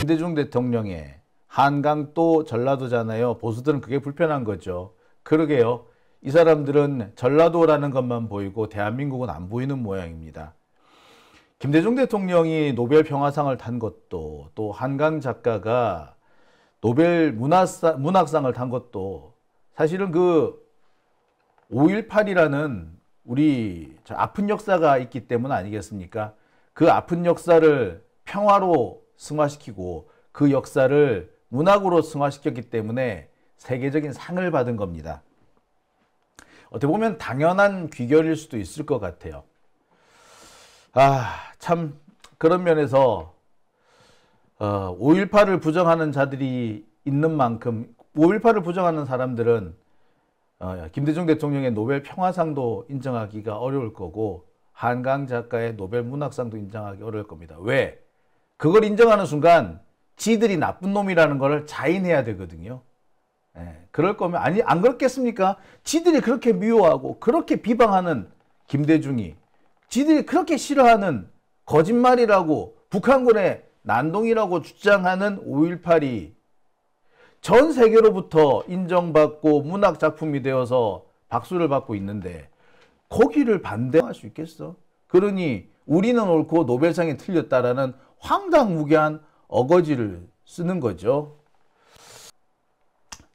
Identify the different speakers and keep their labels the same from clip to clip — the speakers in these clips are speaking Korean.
Speaker 1: 김대중 대통령의 한강도 전라도잖아요. 보수들은 그게 불편한 거죠. 그러게요. 이 사람들은 전라도라는 것만 보이고 대한민국은 안 보이는 모양입니다. 김대중 대통령이 노벨 평화상을 탄 것도, 또 한강 작가가 노벨 문학상을 탄 것도 사실은 그 5.18이라는 우리 아픈 역사가 있기 때문 아니겠습니까? 그 아픈 역사를 평화로 승화시키고 그 역사를 문학으로 승화시켰기 때문에 세계적인 상을 받은 겁니다. 어떻게 보면 당연한 귀결일 수도 있을 것 같아요. 참 그런 면에서 5.18을 부정하는 자들이 있는 만큼 5.18을 부정하는 사람들은 김대중 대통령의 노벨 평화상도 인정하기가 어려울 거고 한강 작가의 노벨 문학상도 인정하기 어려울 겁니다. 왜? 그걸 인정하는 순간 지들이 나쁜 놈이라는 걸 자인해야 되거든요. 그럴 거면 안 그렇겠습니까? 지들이 그렇게 미워하고 그렇게 비방하는 김대중이 지들이 그렇게 싫어하는 거짓말이라고 북한군의 난동이라고 주장하는 5.18이 전 세계로부터 인정받고 문학 작품이 되어서 박수를 받고 있는데 거기를 반대할 수 있겠어? 그러니 우리는 옳고 노벨상이 틀렸다라는 황당무계한 어거지를 쓰는 거죠.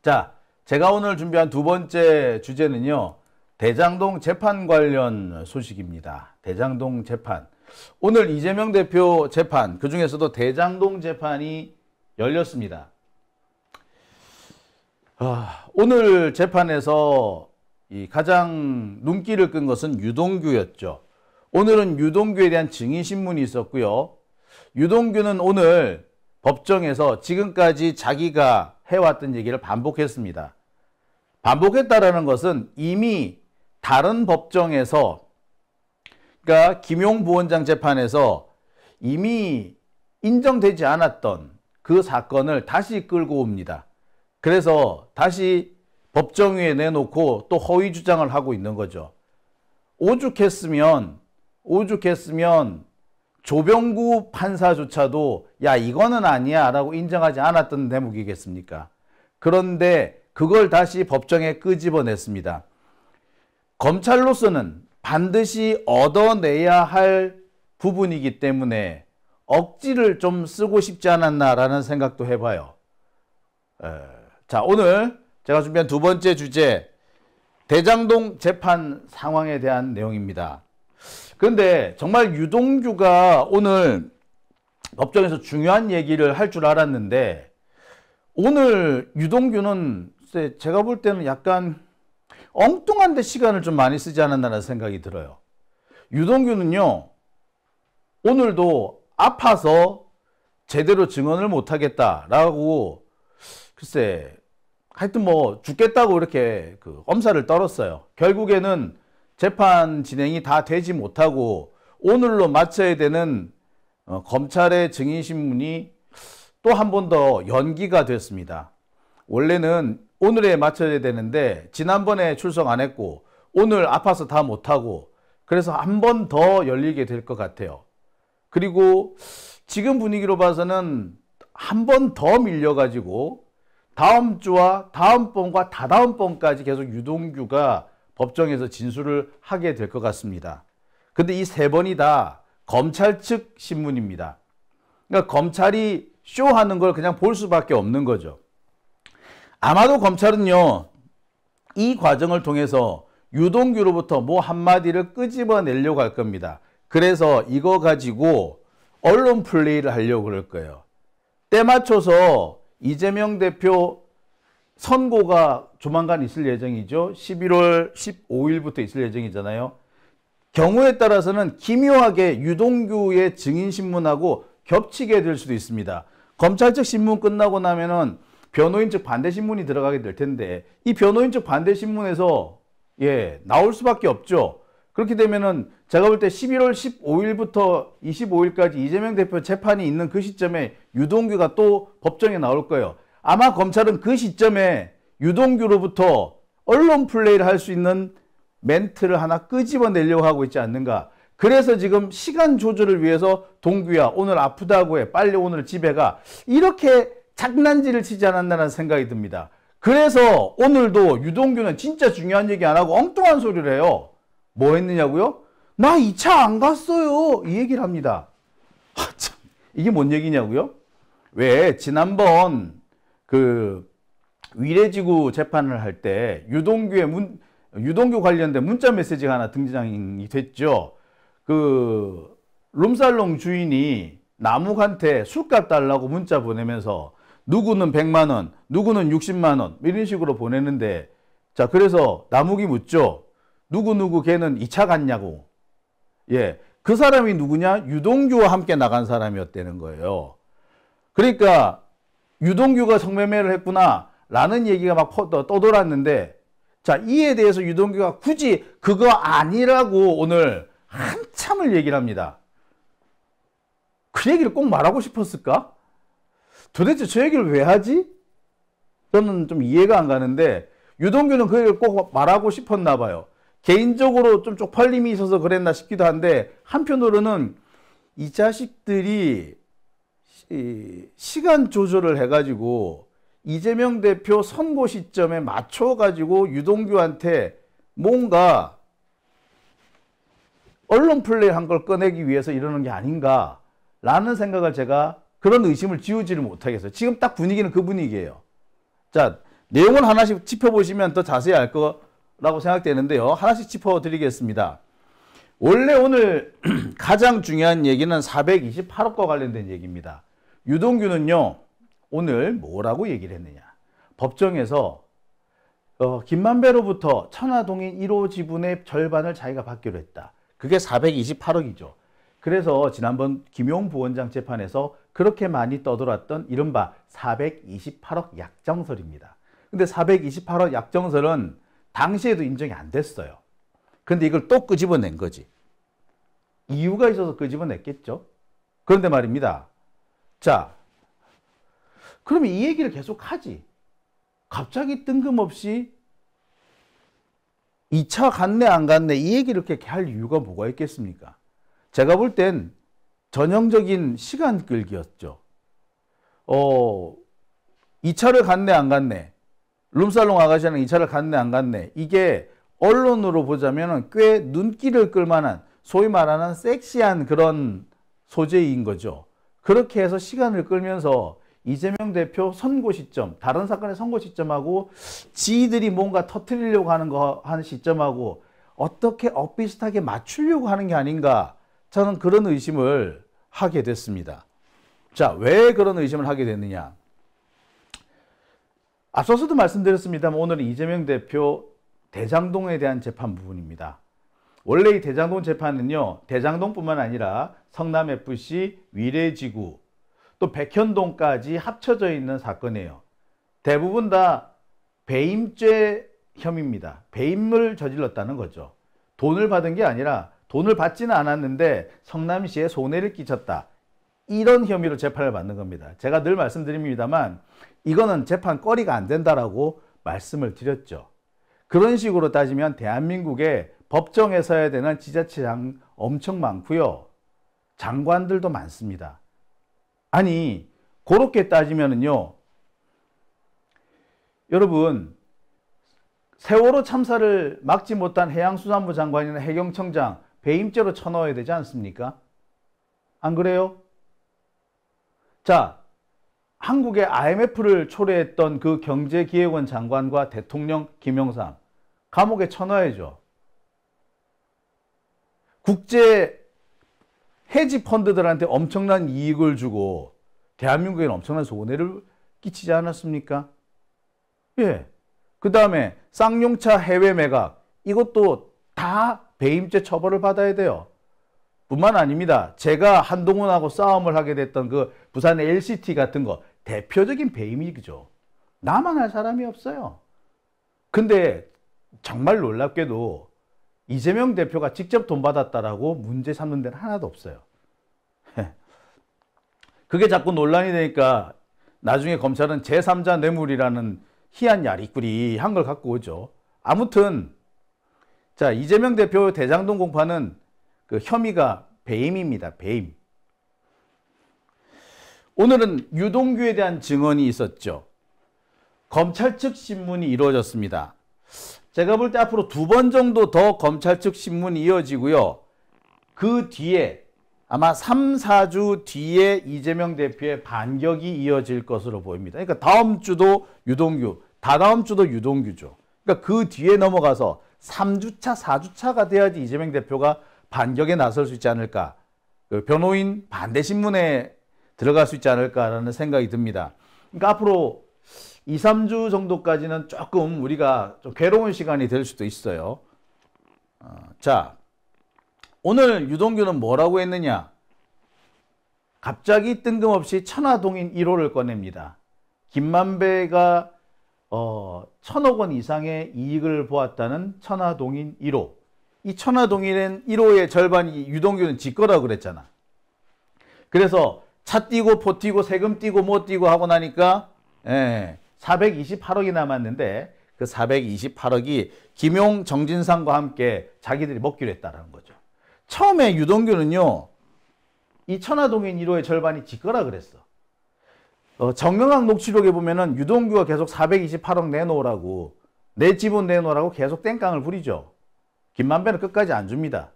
Speaker 1: 자, 제가 오늘 준비한 두 번째 주제는요. 대장동 재판 관련 소식입니다. 대장동 재판. 오늘 이재명 대표 재판, 그중에서도 대장동 재판이 열렸습니다. 오늘 재판에서 가장 눈길을 끈 것은 유동규였죠. 오늘은 유동규에 대한 증인신문이 있었고요. 유동규는 오늘 법정에서 지금까지 자기가 해왔던 얘기를 반복했습니다. 반복했다라는 것은 이미 다른 법정에서, 그러니까 김용 부원장 재판에서 이미 인정되지 않았던 그 사건을 다시 끌고 옵니다. 그래서 다시 법정 위에 내놓고 또 허위 주장을 하고 있는 거죠. 오죽했으면 조병구 판사조차도 야 이거는 아니야 라고 인정하지 않았던 대목이겠습니까? 그런데 그걸 다시 법정에 끄집어냈습니다. 검찰로서는 반드시 얻어내야 할 부분이기 때문에 억지를 좀 쓰고 싶지 않았나라는 생각도 해봐요. 자, 오늘 제가 준비한 두 번째 주제, 대장동 재판 상황에 대한 내용입니다. 그런데 정말 유동규가 오늘 법정에서 중요한 얘기를 할 줄 알았는데 오늘 유동규는 제가 볼 때는 약간 엉뚱한 데 시간을 좀 많이 쓰지 않았나라는 생각이 들어요. 유동규는요, 오늘도 아파서 제대로 증언을 못하겠다라고 글쎄 하여튼 뭐 죽겠다고 이렇게 엄살을 떨었어요. 결국에는 재판 진행이 다 되지 못하고 오늘로 마쳐야 되는 검찰의 증인신문이 또 한 번 더 연기가 됐습니다. 원래는 오늘에 마쳐야 되는데 지난번에 출석 안 했고 오늘 아파서 다 못하고 그래서 한 번 더 열리게 될 것 같아요. 그리고 지금 분위기로 봐서는 한 번 더 밀려가지고 다음 주와 다음번과 다다음번까지 계속 유동규가 법정에서 진술을 하게 될 것 같습니다. 근데 이 세 번이 다 검찰 측 신문입니다. 그러니까 검찰이 쇼하는 걸 그냥 볼 수밖에 없는 거죠. 아마도 검찰은요, 이 과정을 통해서 유동규로부터 뭐 한마디를 끄집어내려고 할 겁니다. 그래서 이거 가지고 언론 플레이를 하려고 그럴 거예요. 때 맞춰서 이재명 대표 선고가 조만간 있을 예정이죠. 11월 15일부터 있을 예정이잖아요. 경우에 따라서는 기묘하게 유동규의 증인신문하고 겹치게 될 수도 있습니다. 검찰 측 신문 끝나고 나면은 변호인 측 반대신문이 들어가게 될 텐데 이 변호인 측 반대신문에서 나올 수밖에 없죠. 그렇게 되면은 제가 볼 때 11월 15일부터 25일까지 이재명 대표 재판이 있는 그 시점에 유동규가 또 법정에 나올 거예요. 아마 검찰은 그 시점에 유동규로부터 언론 플레이를 할 수 있는 멘트를 하나 끄집어내려고 하고 있지 않는가. 그래서 지금 시간 조절을 위해서 동규야 오늘 아프다고 해. 빨리 오늘 집에 가. 이렇게 장난질을 치지 않았나라는 생각이 듭니다. 그래서 오늘도 유동규는 진짜 중요한 얘기 안 하고 엉뚱한 소리를 해요. 뭐 했느냐고요? 나 2차 안 갔어요. 이 얘기를 합니다. 참, 이게 뭔 얘기냐고요? 왜 지난번 그 위례지구 재판을 할 때 유동규 관련된 문자 메시지가 하나 등장이 됐죠. 그 룸살롱 주인이 남욱한테 술값 달라고 문자 보내면서 누구는 100만 원, 누구는 60만 원 이런 식으로 보내는데, 자 그래서 남욱이 묻죠. 누구 걔는 2차 갔냐고. 예, 그 사람이 누구냐? 유동규와 함께 나간 사람이었다는 거예요. 그러니까 유동규가 성매매를 했구나 라는 얘기가 막 떠돌았는데, 자 이에 대해서 유동규가 굳이 그거 아니라고 오늘 한참을 얘기를 합니다. 그 얘기를 꼭 말하고 싶었을까? 도대체 저 얘기를 왜 하지? 저는 좀 이해가 안 가는데 유동규는 그 얘기를 꼭 말하고 싶었나 봐요. 개인적으로 좀 쪽팔림이 있어서 그랬나 싶기도 한데, 한편으로는 이 자식들이 시간 조절을 해가지고 이재명 대표 선고 시점에 맞춰가지고 유동규한테 뭔가 언론 플레이 한 걸 꺼내기 위해서 이러는 게 아닌가라는 생각을 제가 그런 의심을 지우지를 못하겠어요. 지금 딱 분위기는 그 분위기예요. 자, 내용을 하나씩 짚어보시면 더 자세히 알 거라고 생각되는데요. 하나씩 짚어드리겠습니다. 원래 오늘 가장 중요한 얘기는 428억과 관련된 얘기입니다. 유동규는요, 오늘 뭐라고 얘기를 했느냐. 법정에서 김만배로부터 천화동인 1호 지분의 절반을 자기가 받기로 했다. 그게 428억이죠. 그래서 지난번 김용 부원장 재판에서 그렇게 많이 떠돌았던 이른바 428억 약정설입니다. 근데 428억 약정설은 당시에도 인정이 안 됐어요. 근데 이걸 또 끄집어낸 거지. 이유가 있어서 끄집어냈겠죠. 그런데 말입니다. 자, 그러면 이 얘기를 계속 하지. 갑자기 뜬금없이 2차 갔네 안 갔네 이 얘기를 이렇게 할 이유가 뭐가 있겠습니까? 제가 볼 땐 전형적인 시간 끌기였죠. 2차를 갔네 안 갔네, 룸살롱 아가씨는 2차를 갔네 안 갔네, 이게 언론으로 보자면 꽤 눈길을 끌만한 소위 말하는 섹시한 그런 소재인 거죠. 그렇게 해서 시간을 끌면서 이재명 대표 선고 시점, 다른 사건의 선고 시점하고 지들이 뭔가 터뜨리려고 하는 시점하고 어떻게 엇비슷하게 맞추려고 하는 게 아닌가, 저는 그런 의심을 하게 됐습니다. 자, 왜 그런 의심을 하게 됐느냐. 앞서서도 말씀드렸습니다만 오늘은 이재명 대표 대장동에 대한 재판 부분입니다. 원래 이 대장동 재판은요, 대장동뿐만 아니라 성남FC, 위례지구, 또 백현동까지 합쳐져 있는 사건이에요. 대부분 다 배임죄 혐의입니다. 배임을 저질렀다는 거죠. 돈을 받은 게 아니라 돈을 받지는 않았는데 성남시에 손해를 끼쳤다. 이런 혐의로 재판을 받는 겁니다. 제가 늘 말씀드립니다만 이거는 재판거리가 안 된다라고 말씀을 드렸죠. 그런 식으로 따지면 대한민국에 법정에 서야 되는 지자체장 엄청 많고요. 장관들도 많습니다. 아니, 그렇게 따지면은요, 여러분, 세월호 참사를 막지 못한 해양수산부 장관이나 해경청장 배임죄로 쳐넣어야 되지 않습니까? 안 그래요? 자, 한국의 IMF를 초래했던 그 경제기획원 장관과 대통령 김영삼 감옥에 쳐넣어야죠. 국제 해지 펀드들한테 엄청난 이익을 주고 대한민국에는 엄청난 손해를 끼치지 않았습니까? 예. 그 다음에 쌍용차 해외 매각, 이것도 다 배임죄 처벌을 받아야 돼요. 뿐만 아닙니다. 제가 한동훈하고 싸움을 하게 됐던 그 부산의 LCT 같은 거 대표적인 배임이죠. 나만 할 사람이 없어요. 근데 정말 놀랍게도 이재명 대표가 직접 돈 받았다라고 문제 삼는 데는 하나도 없어요. 그게 자꾸 논란이 되니까 나중에 검찰은 제3자 뇌물이라는 희한 야리꾸리한 걸 갖고 오죠. 아무튼 자, 이재명 대표 대장동 공판은 그 혐의가 배임입니다. 배임. 오늘은 유동규에 대한 증언이 있었죠. 검찰 측 신문이 이루어졌습니다. 제가 볼 때 앞으로 2번 정도 더 검찰 측 신문이 이어지고요. 그 뒤에 아마 3, 4주 뒤에 이재명 대표의 반격이 이어질 것으로 보입니다. 그러니까 다음 주도 유동규, 다다음 주도 유동규죠. 그러니까 그 뒤에 넘어가서 3주차, 4주차가 돼야지 이재명 대표가 반격에 나설 수 있지 않을까. 그 변호인 반대 신문에 들어갈 수 있지 않을까라는 생각이 듭니다. 그러니까 앞으로 2, 3주 정도까지는 조금 우리가 좀 괴로운 시간이 될 수도 있어요. 자, 오늘 유동규는 뭐라고 했느냐? 갑자기 뜬금없이 천화동인 1호를 꺼냅니다. 김만배가 1,000억 원 이상의 이익을 보았다는 천화동인 1호. 이 천화동인 1호의 절반이 유동규는 지 거라고 그랬잖아. 그래서 차 띄고 포 띄고 세금 띄고 뭐 띄고 하고 나니까 428억이 남았는데 그 428억이 김용, 정진상과 함께 자기들이 먹기로 했다는 거죠. 처음에 유동규는요, 이 천화동인 1호의 절반이 지 거라 그랬어. 정경학 녹취록에 보면은 유동규가 계속 428억 내놓으라고, 내 지분 내놓으라고 계속 땡깡을 부리죠. 김만배는 끝까지 안 줍니다.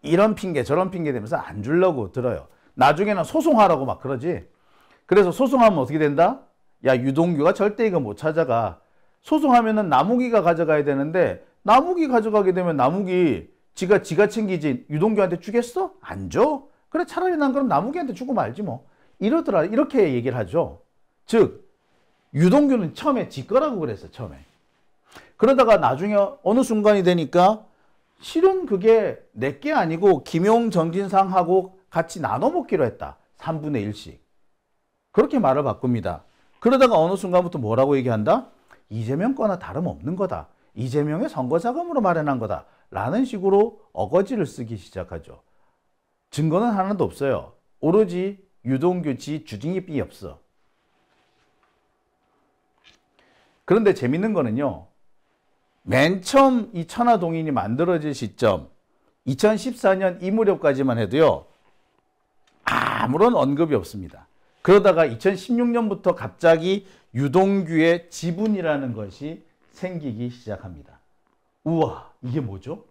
Speaker 1: 이런 핑계 저런 핑계 대면서 안 주려고 들어요. 나중에는 소송하라고 막 그러지. 그래서 소송하면 어떻게 된다? 야, 유동규가 절대 이거 못 찾아가. 소송하면은 남욱이가 가져가야 되는데 남욱이 가져가게 되면 남욱이 지가 챙기지 유동규한테 주겠어? 안 줘? 그래, 차라리 난 그럼 남욱이한테 주고 말지 뭐. 이러더라. 이렇게 얘기를 하죠. 즉 유동규는 처음에 지 거라고 그랬어. 처음에. 그러다가 나중에 어느 순간이 되니까 실은 그게 내게 아니고 김용, 정진상하고 같이 나눠 먹기로 했다. 3분의 1씩. 그렇게 말을 바꿉니다. 그러다가 어느 순간부터 뭐라고 얘기한다? 이재명 거나 다름없는 거다. 이재명의 선거 자금으로 마련한 거다. 라는 식으로 어거지를 쓰기 시작하죠. 증거는 하나도 없어요. 오로지 유동규 지 주둥이삐 없어. 그런데 재밌는 거는요. 맨 처음 이 천화동인이 만들어질 시점 2014년 이 무렵까지만 해도요. 아무런 언급이 없습니다. 그러다가 2016년부터 갑자기 유동규의 지분이라는 것이 생기기 시작합니다. 우와, 이게 뭐죠?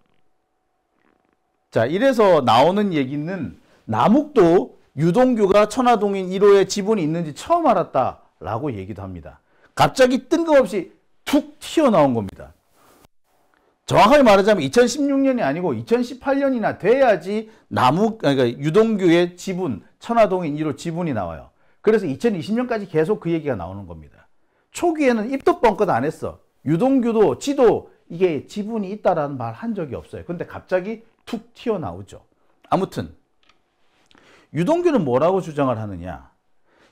Speaker 1: 자, 이래서 나오는 얘기는 남욱도 유동규가 천화동인 1호에 지분이 있는지 처음 알았다라고 얘기도 합니다. 갑자기 뜬금없이 툭 튀어나온 겁니다. 정확하게 말하자면 2016년이 아니고 2018년이나 돼야지 그러니까 유동규의 지분, 천화동인 1호 지분이 나와요. 그래서 2020년까지 계속 그 얘기가 나오는 겁니다. 초기에는 입도 뻥끗 안 했어. 유동규도 지도 이게 지분이 있다라는 말 한 적이 없어요. 근데 갑자기 툭 튀어나오죠. 아무튼 유동규는 뭐라고 주장을 하느냐.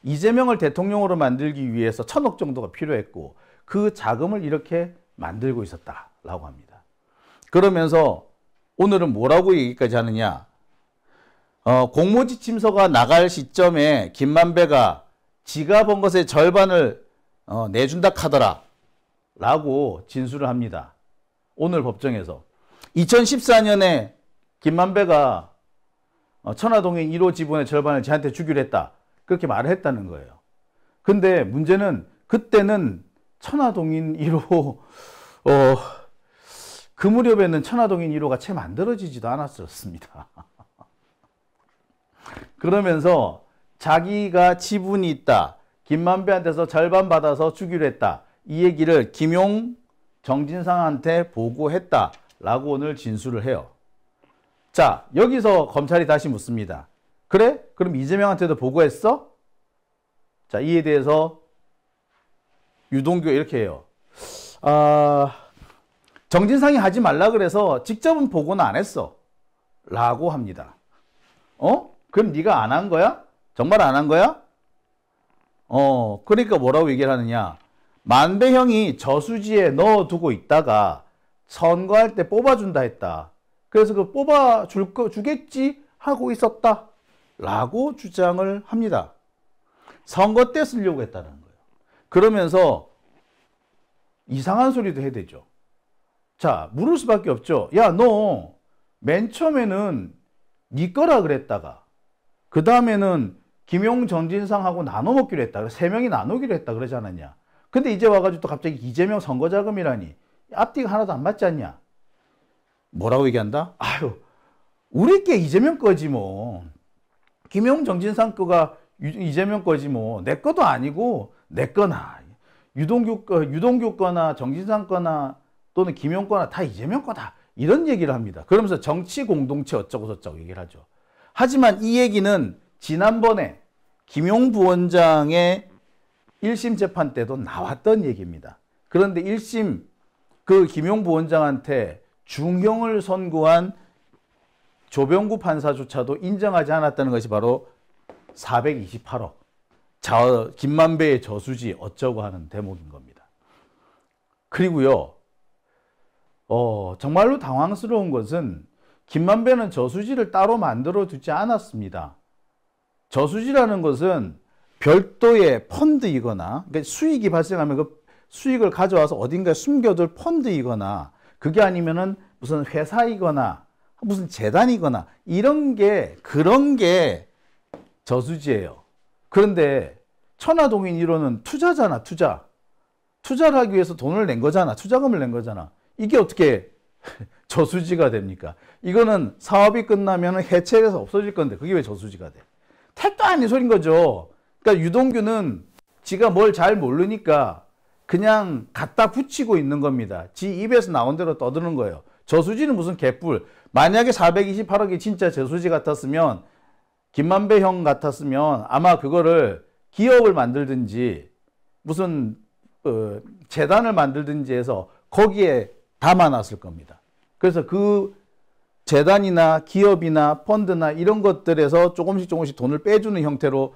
Speaker 1: 이재명을 대통령으로 만들기 위해서 1,000억 정도가 필요했고 그 자금을 이렇게 만들고 있었다라고 합니다. 그러면서 오늘은 뭐라고 얘기까지 하느냐. 공모지침서가 나갈 시점에 김만배가 지가 번 것의 절반을 내준다 카더라 라고 진술을 합니다. 오늘 법정에서 2014년에 김만배가 천화동인 1호 지분의 절반을 저한테 주기로 했다. 그렇게 말을 했다는 거예요. 근데 문제는 그때는 천화동인 1호 그 무렵에는 천화동인 1호가 채 만들어지지도 않았었습니다. 그러면서 자기가 지분이 있다. 김만배한테서 절반 받아서 주기로 했다. 이 얘기를 김용, 정진상한테 보고했다라고 오늘 진술을 해요. 자, 여기서 검찰이 다시 묻습니다. 그래? 그럼 이재명한테도 보고했어? 자, 이에 대해서 유동규가 이렇게 해요. 정진상이 하지 말라 그래서 직접은 보고는 안 했어. 라고 합니다. 그럼 네가 안 한 거야? 정말 안 한 거야? 그러니까 뭐라고 얘기를 하느냐. 만배 형이 저수지에 넣어두고 있다가 선거할 때 뽑아준다 했다. 그래서 그 주겠지 하고 있었다. 라고 주장을 합니다. 선거 때 쓰려고 했다는 거예요. 그러면서 이상한 소리도 해야 되죠. 자, 물을 수밖에 없죠. 야, 너 맨 처음에는 네 거라 그랬다가 그 다음에는 김용 정진상하고 나눠 먹기로 했다. 세 명이 나누기로 했다 그러지 않았냐. 근데 이제 와가지고 또 갑자기 이재명 선거자금이라니 앞뒤가 하나도 안 맞지 않냐. 뭐라고 얘기한다? 아유, 우리 게 이재명 거지 뭐. 김용 정진상 거가 이재명 거지 뭐. 내 거도 아니고 내 거나 유동규 거나 정진상 거나 또는 김용 거나 다 이재명 거다. 이런 얘기를 합니다. 그러면서 정치 공동체 어쩌고 저쩌고 얘기를 하죠. 하지만 이 얘기는 지난번에 김용 부원장의 1심 재판 때도 나왔던 얘기입니다. 그런데 1심 그 김용 부원장한테 중형을 선고한 조병구 판사조차도 인정하지 않았다는 것이 바로 428억. 김만배의 저수지 어쩌고 하는 대목인 겁니다. 그리고요, 정말로 당황스러운 것은 김만배는 저수지를 따로 만들어 두지 않았습니다. 저수지라는 것은 별도의 펀드이거나 그러니까 수익이 발생하면 그 수익을 가져와서 어딘가에 숨겨둘 펀드이거나 그게 아니면은 무슨 회사이거나 무슨 재단이거나 그런 게 저수지예요. 그런데 천화동인 1호는 투자잖아, 투자. 투자를 하기 위해서 돈을 낸 거잖아. 투자금을 낸 거잖아. 이게 어떻게 저수지가 됩니까? 이거는 사업이 끝나면 해체해서 없어질 건데 그게 왜 저수지가 돼? 택도 아닌 소린 거죠. 그러니까 유동규는 지가 뭘 잘 모르니까 그냥 갖다 붙이고 있는 겁니다. 지 입에서 나온 대로 떠드는 거예요. 저수지는 무슨 개뿔. 만약에 428억이 진짜 저수지 같았으면 김만배 형 같았으면 아마 그거를 기업을 만들든지 무슨 재단을 만들든지 해서 거기에 담아놨을 겁니다. 그래서 그 재단이나 기업이나 펀드나 이런 것들에서 조금씩 돈을 빼주는 형태로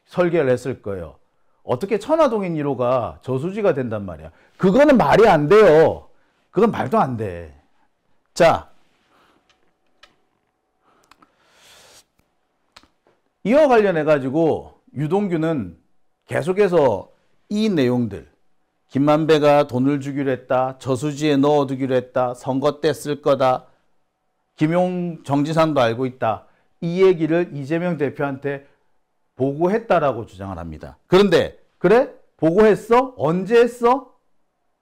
Speaker 1: 설계를 했을 거예요. 어떻게 천화동인 1호가 저수지가 된단 말이야. 그거는 말이 안 돼요. 그건 말도 안 돼. 자, 이와 관련해 가지고 유동규는 계속해서 이 내용들, 김만배가 돈을 주기로 했다, 저수지에 넣어두기로 했다, 선거 때 쓸 거다, 김용 정진상도 알고 있다, 이 얘기를 이재명 대표한테 보고했다라고 주장을 합니다. 그런데 그래? 보고했어? 언제 했어?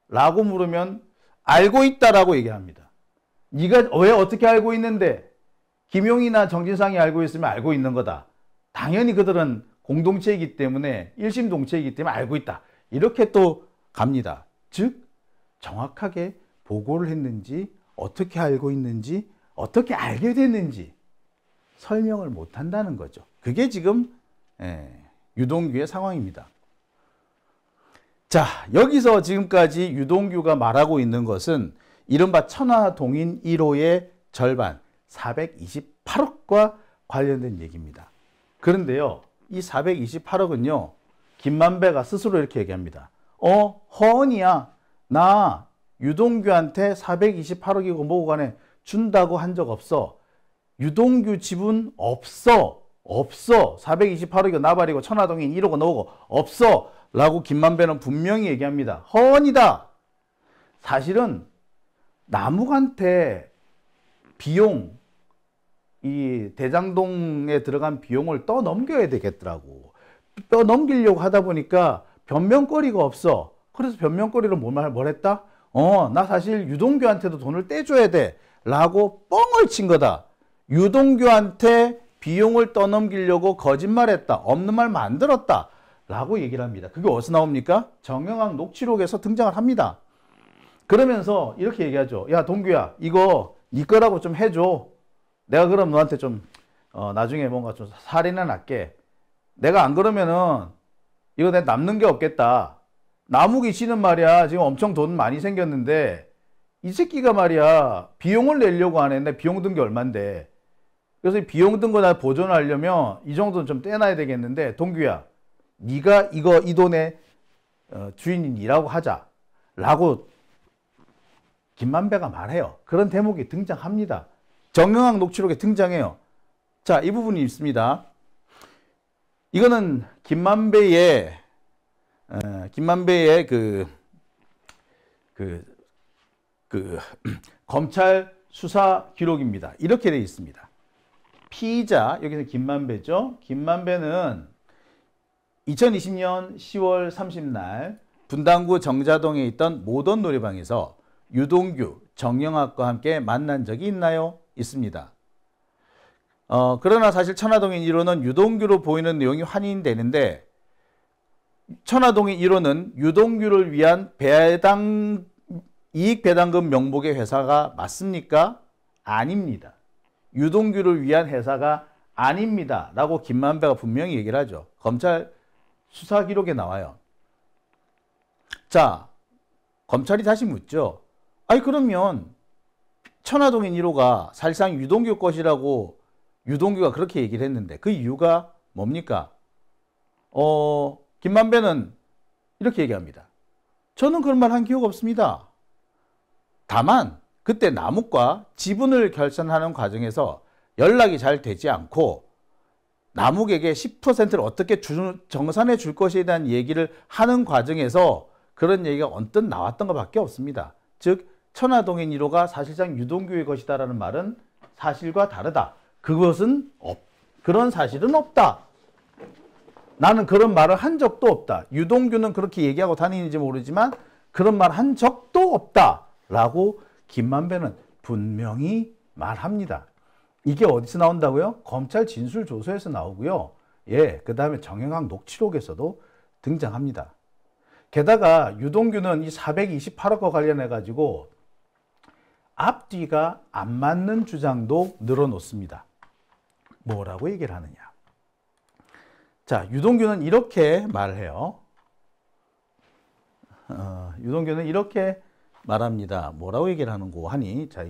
Speaker 1: 라고 물으면 알고 있다라고 얘기합니다. 네가 왜 어떻게 알고 있는데? 김용이나 정진상이 알고 있으면 알고 있는 거다. 당연히 그들은 공동체이기 때문에 1심 동체이기 때문에 알고 있다. 이렇게 또 갑니다. 즉 정확하게 보고를 했는지 어떻게 알고 있는지 어떻게 알게 됐는지 설명을 못한다는 거죠. 그게 지금 유동규의 상황입니다. 자, 여기서 지금까지 유동규가 말하고 있는 것은 이른바 천화동인 1호의 절반 428억과 관련된 얘기입니다. 그런데요, 이 428억은요, 김만배가 스스로 이렇게 얘기합니다. 허언이야. 나 유동규한테 428억이고 뭐고 간에 준다고 한 적 없어. 유동규 지분 없어. 428억이고 나발이고 천화동인 1호고 너고 없어. 라고 김만배는 분명히 얘기합니다. 허언이다. 사실은 남욱한테 비용, 이 대장동에 들어간 비용을 떠넘겨야 되겠더라고. 떠넘기려고 하다 보니까 변명거리가 없어. 그래서 변명거리로 뭘 했다? 나 사실 유동규한테도 돈을 떼줘야 돼. 라고 뻥을 친 거다. 유동규한테 비용을 떠넘기려고 거짓말했다. 없는 말 만들었다. 라고 얘기를 합니다. 그게 어디서 나옵니까? 정영학 녹취록에서 등장을 합니다. 그러면서 이렇게 얘기하죠. 야, 동규야, 이거 네 거라고 좀 해줘. 내가 그럼 너한테 좀 나중에 뭔가 좀 살이나 낫게. 내가 안 그러면은 이거 내가 남는 게 없겠다. 남욱이 씨는 말이야 지금 엄청 돈 많이 생겼는데 이 새끼가 말이야 비용을 내려고 안 했는데 비용 든 게 얼만데. 그래서 이 비용 든 거 나 보존하려면 이 정도는 좀 떼놔야 되겠는데 동규야, 네가 이 돈의 주인이라고 하자. 라고 김만배가 말해요. 그런 대목이 등장합니다. 정영학 녹취록에 등장해요. 자, 이 부분이 있습니다. 이거는 김만배의 검찰 수사 기록입니다. 이렇게 되어 있습니다. 피의자, 여기서 김만배죠. 김만배는 2020년 10월 30날 분당구 정자동에 있던 모던 노래방에서 유동규, 정영학과 함께 만난 적이 있나요? 있습니다. 그러나 사실 천화동인 1호는 유동규로 보이는 내용이 확인되는데 천화동인 1호는 유동규를 위한 이익 배당금 명목의 회사가 맞습니까? 아닙니다. 유동규를 위한 회사가 아닙니다. 라고 김만배가 분명히 얘기를 하죠. 검찰 수사 기록에 나와요. 자, 검찰이 다시 묻죠. 아니 그러면 천화동인 1호가 사실상 유동규 것이라고 유동규가 그렇게 얘기를 했는데 그 이유가 뭡니까? 김만배는 이렇게 얘기합니다. 저는 그런 말 한 기억 없습니다. 다만 그때 남욱과 지분을 결산하는 과정에서 연락이 잘 되지 않고 남욱에게 10%를 어떻게 정산해 줄 것에 대한 얘기를 하는 과정에서 그런 얘기가 언뜻 나왔던 것밖에 없습니다. 즉 천화동인 1호가 사실상 유동규의 것이다라는 말은 사실과 다르다. 그런 사실은 없다. 나는 그런 말을 한 적도 없다. 유동규는 그렇게 얘기하고 다니는지 모르지만 그런 말 한 적도 없다. 라고 김만배는 분명히 말합니다. 이게 어디서 나온다고요? 검찰 진술조서에서 나오고요. 예, 그 다음에 정영학 녹취록에서도 등장합니다. 게다가 유동규는 이 428억과 관련해 가지고 앞뒤가 안 맞는 주장도 늘어놓습니다. 뭐라고 얘기를 하느냐? 자, 유동규는 이렇게 말을 해요. 유동규는 이렇게 말합니다. 뭐라고 얘기를 하는고 하니? 자,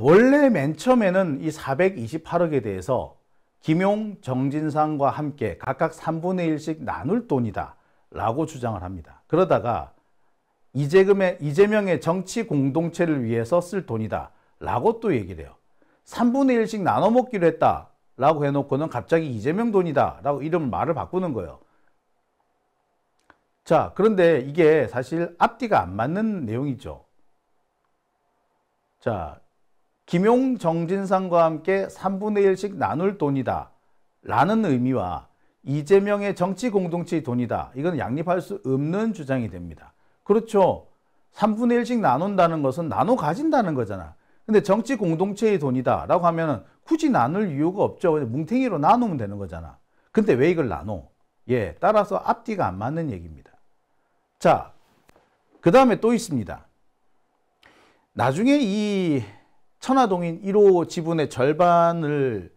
Speaker 1: 원래 맨 처음에는 이 428억에 대해서 김용, 정진상과 함께 각각 3분의 1씩 나눌 돈이다 라고 주장을 합니다. 그러다가 이재명의 정치 공동체를 위해서 쓸 돈이다 라고 또 얘기를 해요. 3분의 1씩 나눠 먹기로 했다 라고 해놓고는 갑자기 이재명 돈이다 라고 말을 바꾸는 거예요. 자, 그런데 이게 사실 앞뒤가 안 맞는 내용이죠. 자, 김용, 정진상과 함께 3분의 1씩 나눌 돈이다 라는 의미와 이재명의 정치 공동체의 돈이다. 이건 양립할 수 없는 주장이 됩니다. 그렇죠. 3분의 1씩 나눈다는 것은 나눠 가진다는 거잖아. 근데 정치 공동체의 돈이다 라고 하면 굳이 나눌 이유가 없죠. 뭉탱이로 나누면 되는 거잖아. 근데 왜 이걸 나눠? 예, 따라서 앞뒤가 안 맞는 얘기입니다. 자, 그 다음에 또 있습니다. 나중에 이 천화동인 1호 지분의 절반을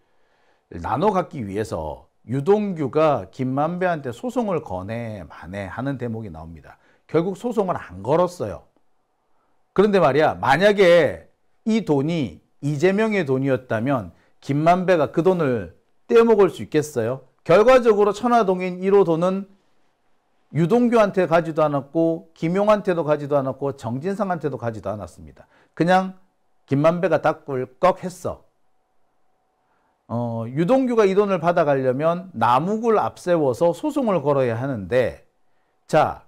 Speaker 1: 나눠 갖기 위해서 유동규가 김만배한테 소송을 거네 마네 하는 대목이 나옵니다. 결국 소송을 안 걸었어요. 그런데 말이야, 만약에 이 돈이 이재명의 돈이었다면 김만배가 그 돈을 떼어먹을 수 있겠어요? 결과적으로 천화동인 1호 돈은 유동규한테 가지도 않았고 김용한테도 가지도 않았고 정진상한테도 가지도 않았습니다. 그냥 김만배가 다 꿀꺽 했어. 유동규가 이 돈을 받아가려면 남욱을 앞세워서 소송을 걸어야 하는데, 자,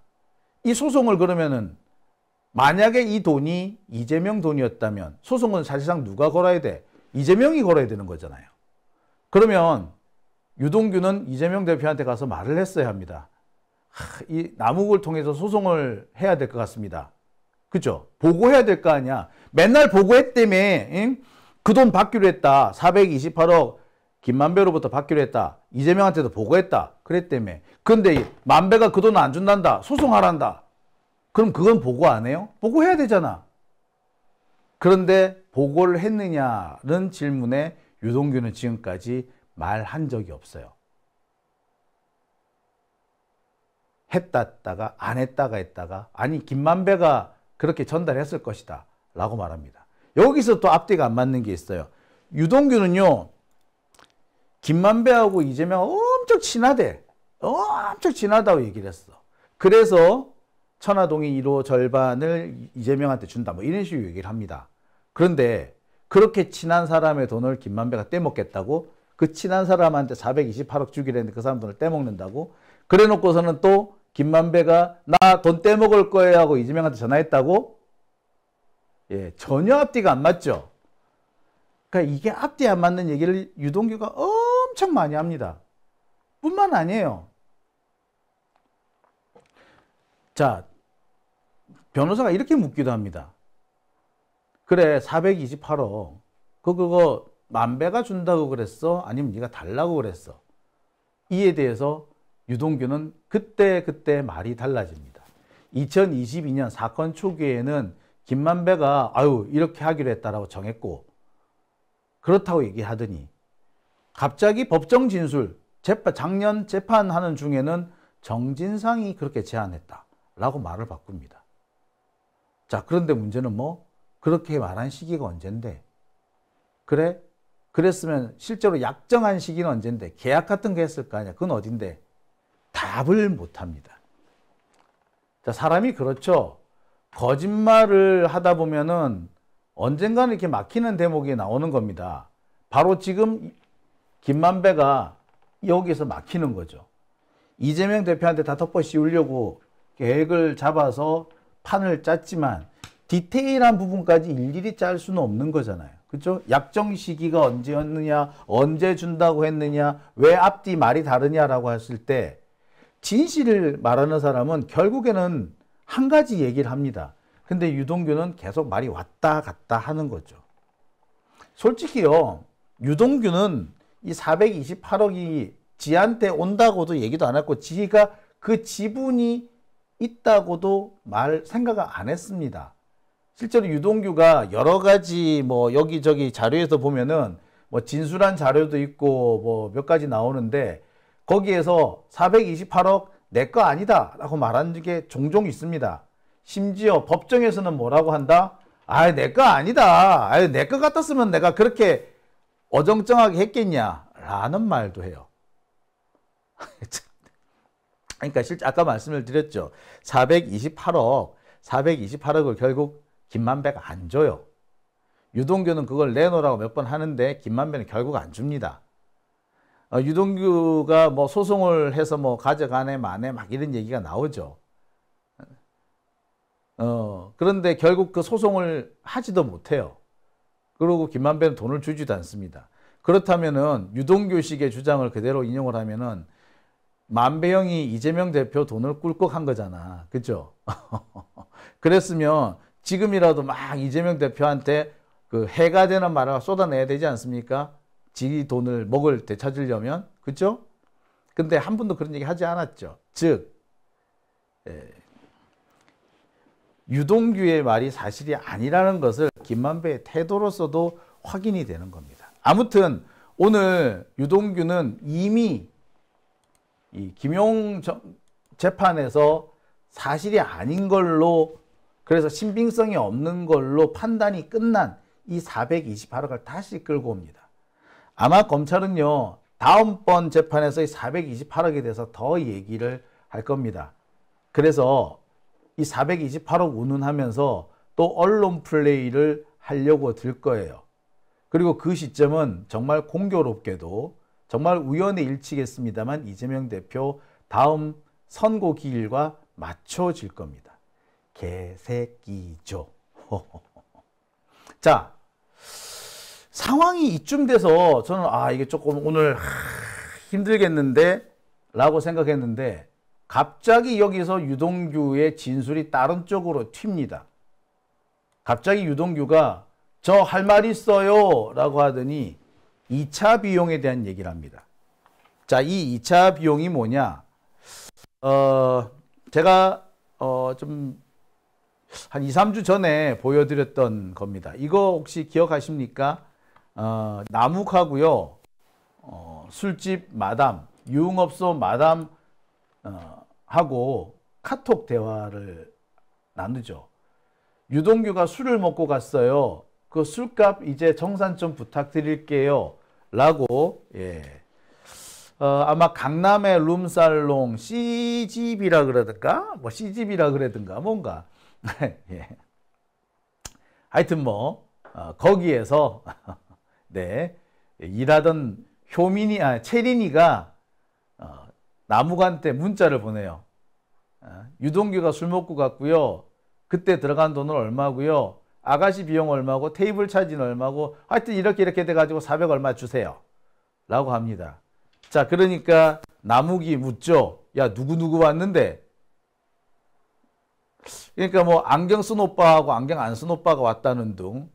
Speaker 1: 이 소송을 그러면은 만약에 이 돈이 이재명 돈이었다면 소송은 사실상 누가 걸어야 돼? 이재명이 걸어야 되는 거잖아요. 그러면 유동규는 이재명 대표한테 가서 말을 했어야 합니다. 이 남욱을 통해서 소송을 해야 될 것 같습니다. 그죠? 보고해야 될 거 아니야. 맨날 보고했다며. 그 돈 받기로 했다. 428억 김만배로부터 받기로 했다. 이재명한테도 보고했다. 그랬다며. 근데 만배가 그 돈 안 준단다. 소송하란다. 그럼 그건 보고 안 해요? 보고해야 되잖아. 그런데 보고를 했느냐는 질문에 유동규는 지금까지 말한 적이 없어요. 했다가 안 했다가 아니 김만배가 그렇게 전달했을 것이다 라고 말합니다. 여기서 또 앞뒤가 안 맞는 게 있어요. 유동규는요, 김만배하고 이재명하고 엄청 친하대. 엄청 친하다고 얘기를 했어. 그래서 천화동인 1호 절반을 이재명한테 준다 뭐 이런 식으로 얘기를 합니다. 그런데 그렇게 친한 사람의 돈을 김만배가 떼먹겠다고? 그 친한 사람한테 428억 주기로 했는데 그 사람 돈을 떼먹는다고? 그래 놓고서는 또 김만배가 나 돈 떼먹을 거예요 하고 이재명한테 전화했다고? 예, 전혀 앞뒤가 안 맞죠. 그러니까 이게 앞뒤 안 맞는 얘기를 유동규가 엄청 많이 합니다. 뿐만 아니에요. 자, 변호사가 이렇게 묻기도 합니다. 그래, 428억. 그거 만배가 준다고 그랬어? 아니면 네가 달라고 그랬어? 이에 대해서 유동규는 그때 말이 달라집니다. 2022년 사건 초기에는 김만배가 이렇게 하기로 했다라고 정했고, 그렇다고 얘기하더니 갑자기 법정 진술, 작년 재판하는 중에는 정진상이 그렇게 제안했다라고 말을 바꿉니다. 자, 그런데 문제는 그렇게 말한 시기가 언젠데, 그래? 그랬으면 실제로 약정한 시기는 언젠데, 계약 같은 거 했을 거 아니야. 그건 어딘데? 답을 못 합니다. 자, 사람이 그렇죠. 거짓말을 하다 보면은 언젠가는 이렇게 막히는 대목이 나오는 겁니다. 바로 지금 김만배가 여기서 막히는 거죠. 이재명 대표한테 다 덮어 씌우려고 계획을 잡아서 판을 짰지만 디테일한 부분까지 일일이 짤 수는 없는 거잖아요. 그렇죠? 약정 시기가 언제였느냐, 언제 준다고 했느냐, 왜 앞뒤 말이 다르냐라고 했을 때 진실을 말하는 사람은 결국에는 한 가지 얘기를 합니다. 근데 유동규는 계속 말이 왔다 갔다 하는 거죠. 솔직히요, 유동규는 이 428억이 지한테 온다고도 얘기도 안 했고, 지가 그 지분이 있다고도 생각을 안 했습니다. 실제로 유동규가 여러 가지 여기저기 자료에서 보면은 진술한 자료도 있고 몇 가지 나오는데, 거기에서 428억 내 거 아니다 라고 말하는 게 종종 있습니다. 심지어 법정에서는 뭐라고 한다? 내 거 아니다. 내 거 같았으면 내가 그렇게 어정쩡하게 했겠냐 라는 말도 해요. 그러니까 실제 아까 말씀을 드렸죠. 428억을 결국 김만배가 안 줘요. 유동규는 그걸 내놓으라고 몇 번 하는데 김만배는 결국 안 줍니다. 유동규가 소송을 해서 가져가네 마네 막 이런 얘기가 나오죠. 그런데 결국 그 소송을 하지도 못해요. 그리고 김만배는 돈을 주지도 않습니다. 그렇다면은 유동규식의 주장을 그대로 인용을 하면은 만배형이 이재명 대표 돈을 꿀꺽한 거잖아. 그죠? 그랬으면 지금이라도 막 이재명 대표한테 그 해가 되는 말을 쏟아내야 되지 않습니까? 지 돈을 목을 되찾으려면. 그죠? 근데 한 번도 그런 얘기 하지 않았죠. 즉, 유동규의 말이 사실이 아니라는 것을 김만배의 태도로서도 확인이 되는 겁니다. 아무튼 오늘 유동규는 이미 이 김용 재판에서 사실이 아닌 걸로, 그래서 신빙성이 없는 걸로 판단이 끝난 이 428억을 다시 끌고 옵니다. 아마 검찰은요, 다음번 재판에서 이 428억에 대해서 더 얘기를 할 겁니다. 그래서 이 428억 운운하면서 또 언론 플레이를 하려고 들 거예요. 그리고 그 시점은 정말 공교롭게도 정말 우연의 일치겠습니다만 이재명 대표 다음 선고 기일과 맞춰질 겁니다. 개새끼죠. 자, 상황이 이쯤 돼서 저는 이게 조금 오늘 힘들겠는데 라고 생각했는데, 갑자기 여기서 유동규의 진술이 다른 쪽으로 튑니다. 갑자기 유동규가 저 할 말 있어요 라고 하더니 2차 비용에 대한 얘기를 합니다. 자, 이 2차 비용이 뭐냐? 제가 좀 한 2, 3주 전에 보여드렸던 겁니다. 이거 혹시 기억하십니까? 나묵하고요, 술집 마담, 유흥업소 마담 하고 카톡 대화를 나누죠. 유동규가 술을 먹고 갔어요. 그 술값 이제 정산 좀 부탁드릴게요 라고, 아마 강남의 룸살롱 C집이라 그러든가 C집이라 그러든가 뭔가 예. 하여튼 거기에서 네, 일하던 채린이가 나무관한테 문자를 보내요. 유동규가 술 먹고 갔고요. 그때 들어간 돈은 얼마고요? 아가씨 비용 얼마고 테이블 차지는 얼마고 하여튼 이렇게 돼가지고 400 얼마 주세요. 라고 합니다. 자, 그러니까 나무기 묻죠. 야, 누구 왔는데? 그러니까 뭐 안경 쓴 오빠하고 안경 안 쓴 오빠가 왔다는 둥.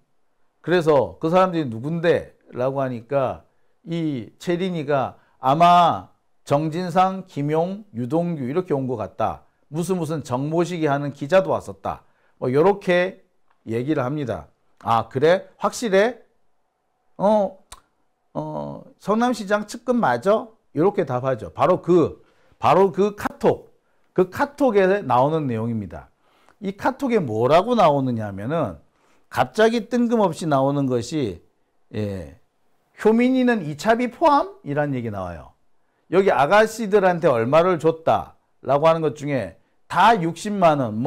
Speaker 1: 그래서 그 사람들이 누군데? 라고 하니까 이 채린이가 아마 정진상, 김용, 유동규 이렇게 온 것 같다. 무슨 정모시기 하는 기자도 왔었다. 뭐 요렇게 얘기를 합니다. 아, 그래? 확실해? 성남시장 측근 맞아? 이렇게 답하죠. 바로 그 카톡에 나오는 내용입니다. 이 카톡에 뭐라고 나오느냐 하면은 갑자기 뜬금없이 나오는 것이 효민이는 2차비 포함이란 얘기 나와요. 여기 아가씨들한테 얼마를 줬다라고 하는 것 중에 다 60만 원,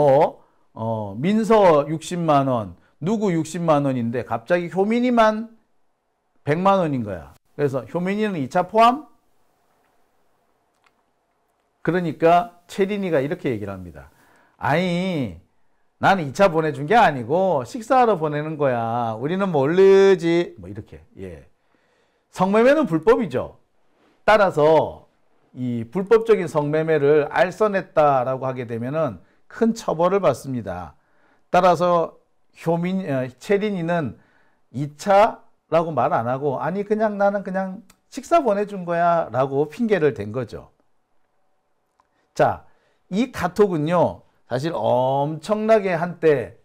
Speaker 1: 민서 60만 원, 누구 60만 원인데 갑자기 효민이만 100만 원인 거야. 그래서 효민이는 2차 포함? 그러니까 채린이가 이렇게 얘기를 합니다. 아니, 나는 2차 보내준 게 아니고 식사하러 보내는 거야. 우리는 모르지. 뭐 이렇게. 예. 성매매는 불법이죠. 따라서 이 불법적인 성매매를 알선했다라고 하게 되면은 큰 처벌을 받습니다. 따라서 채린이는 2차라고 말 안 하고 아니 그냥 나는 그냥 식사 보내준 거야 라고 핑계를 댄 거죠. 자, 이 카톡은요 사실 엄청나게 한때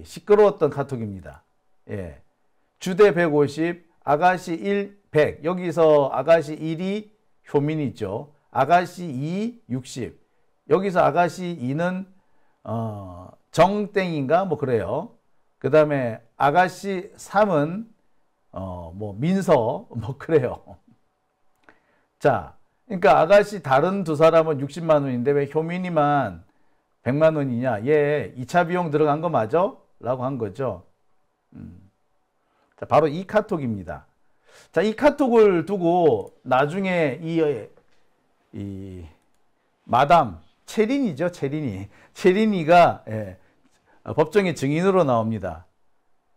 Speaker 1: 시끄러웠던 카톡입니다. 예. 주대 150, 아가씨 1, 100. 여기서 아가씨 1이 효민이죠. 아가씨 2, 60. 여기서 아가씨 2는 정땡인가 뭐 그래요. 그 다음에 아가씨 3은 뭐 민서 뭐 그래요. 자, 그러니까 아가씨 다른 두 사람은 60만 원인데 왜 효민이만 100만 원이냐? 얘 2차 비용 들어간 거 맞아? 라고 한 거죠. 자, 바로 이 카톡입니다. 자, 이 카톡을 두고 나중에 이 마담 채린이죠, 채린이가 법정의 증인으로 나옵니다.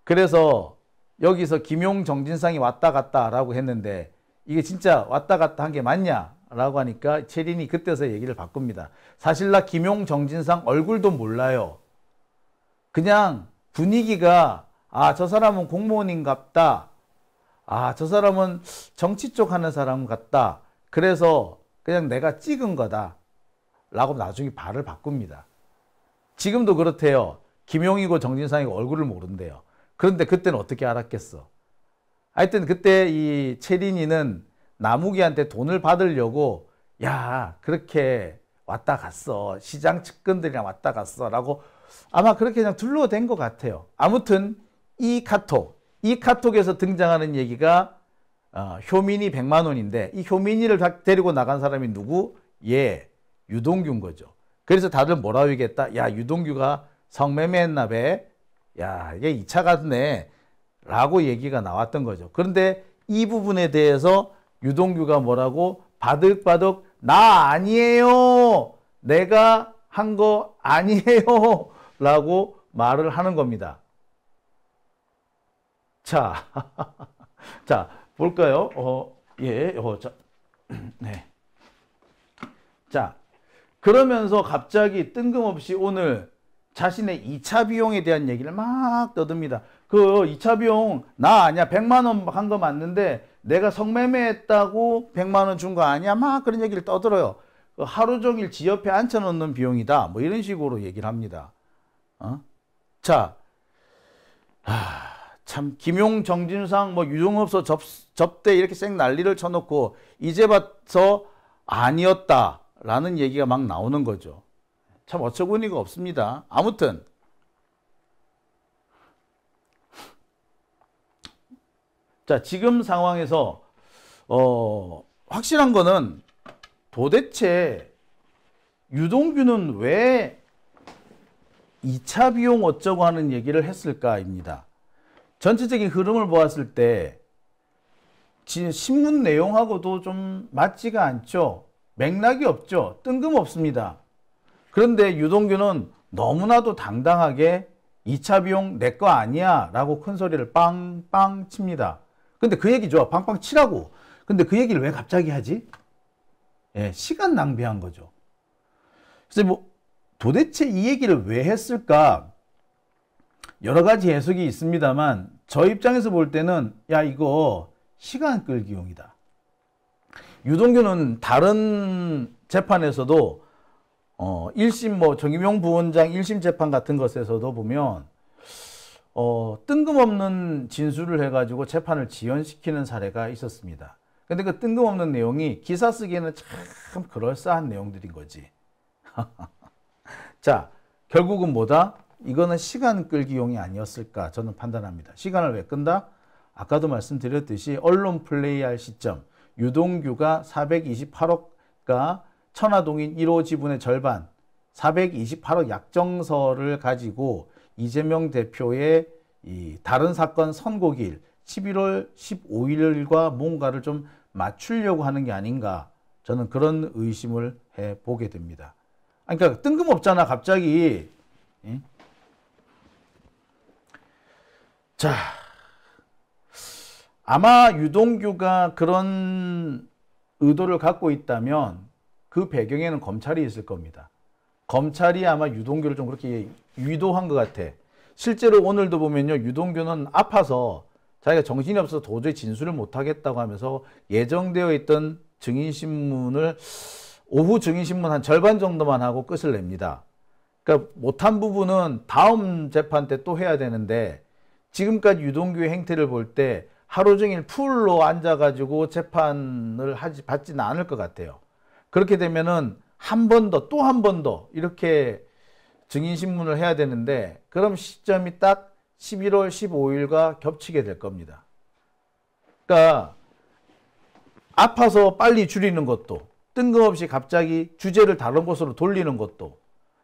Speaker 1: 그래서 여기서 김용, 정진상이 왔다 갔다라고 했는데 이게 진짜 왔다 갔다 한 게 맞냐라고 하니까 채린이 그때서 얘기를 바꿉니다. 사실 나 김용, 정진상 얼굴도 몰라요. 그냥 분위기가 아, 저 사람은 공무원인갑다. 아, 저 사람은 정치 쪽 하는 사람 같다. 그래서 그냥 내가 찍은 거다. 라고 나중에 발을 바꿉니다. 지금도 그렇대요. 김용이고 정진상이고 얼굴을 모른대요. 그런데 그때는 어떻게 알았겠어? 하여튼 그때 이 채린이는 나무기한테 돈을 받으려고 야, 그렇게 왔다 갔어. 시장 측근들이랑 왔다 갔어. 라고 아마 그렇게 그냥 둘러댄 것 같아요. 아무튼 이 카톡에서 등장하는 얘기가 효민이 100만 원인데 이 효민이를 데리고 나간 사람이 누구? 예, 유동규인 거죠. 그래서 다들 뭐라고 얘기했다? 야, 유동규가 성매매했나 배? 야, 이게 2차 같네. 라고 얘기가 나왔던 거죠. 그런데 이 부분에 대해서 유동규가 뭐라고? 바득바득 나 아니에요. 내가 한 거 아니에요. 라고 말을 하는 겁니다. 자, 자, 볼까요? 네. 자, 그러면서 갑자기 뜬금없이 오늘 자신의 2차 비용에 대한 얘기를 막 떠듭니다. 그 2차 비용 나 아니야. 100만 원 한 거 맞는데 내가 성매매했다고 100만 원 준 거 아니야. 막 그런 얘기를 떠들어요. 하루 종일 지 옆에 앉혀놓는 비용이다. 뭐 이런 식으로 얘기를 합니다. 자, 참 김용, 정진상, 뭐 유동업소 접대 이렇게 쌩 난리를 쳐놓고 이제 봐서 아니었다라는 얘기가 막 나오는 거죠. 참 어처구니가 없습니다. 아무튼 자, 지금 상황에서 확실한 거는 도대체 유동규는 왜 2차 비용 어쩌고 하는 얘기를 했을까입니다. 전체적인 흐름을 보았을 때 신문 내용하고도 좀 맞지가 않죠. 맥락이 없죠. 뜬금없습니다. 그런데 유동규는 너무나도 당당하게 2차 비용 내 거 아니야 라고 큰 소리를 빵빵 칩니다. 근데 그 얘기죠. 빵빵 치라고. 근데 그 얘기를 왜 갑자기 하지? 예, 시간 낭비한 거죠. 그래서 뭐 도대체 이 얘기를 왜 했을까? 여러 가지 해석이 있습니다만 저 입장에서 볼 때는 야 이거 시간 끌기용이다. 유동규는 다른 재판에서도 1심 뭐 정의용 부원장 1심 재판 같은 것에서도 보면 뜬금없는 진술을 해가지고 재판을 지연시키는 사례가 있었습니다. 근데 그 뜬금없는 내용이 기사 쓰기에는 참 그럴싸한 내용들인 거지. 자, 결국은 뭐다? 이거는 시간 끌기용이 아니었을까 저는 판단합니다. 시간을 왜 끈다? 아까도 말씀드렸듯이 언론 플레이할 시점 유동규가 428억가 천화동인 1호 지분의 절반 428억 약정서를 가지고 이재명 대표의 이 다른 사건 선고기일 11월 15일과 뭔가를 좀 맞추려고 하는 게 아닌가 저는 그런 의심을 해보게 됩니다. 그러니까 뜬금없잖아 갑자기. 자, 아마 유동규가 그런 의도를 갖고 있다면 그 배경에는 검찰이 있을 겁니다. 검찰이 아마 유동규를 좀 그렇게 유도한 것 같아. 실제로 오늘도 보면요. 유동규는 아파서 자기가 정신이 없어서 도저히 진술을 못하겠다고 하면서 예정되어 있던 증인신문을 오후 증인신문 한 절반 정도만 하고 끝을 냅니다. 그러니까 못한 부분은 다음 재판 때 또 해야 되는데 지금까지 유동규의 행태를 볼 때 하루 종일 풀로 앉아가지고 재판을 받지는 않을 것 같아요. 그렇게 되면은 한 번 더, 또 한 번 더 이렇게 증인신문을 해야 되는데 그럼 시점이 딱 11월 15일과 겹치게 될 겁니다. 그러니까 아파서 빨리 줄이는 것도 뜬금없이 갑자기 주제를 다른 곳으로 돌리는 것도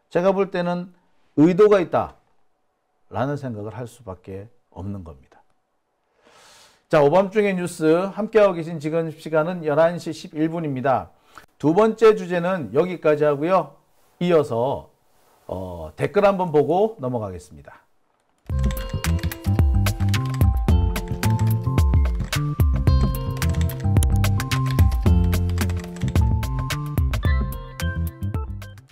Speaker 1: 제가 볼 때는 의도가 있다라는 생각을 할 수밖에 없는 겁니다. 자, 오밤중의 뉴스 함께하고 계신 지금 시간은 11시 11분입니다. 두 번째 주제는 여기까지 하고요. 이어서 댓글 한번 보고 넘어가겠습니다.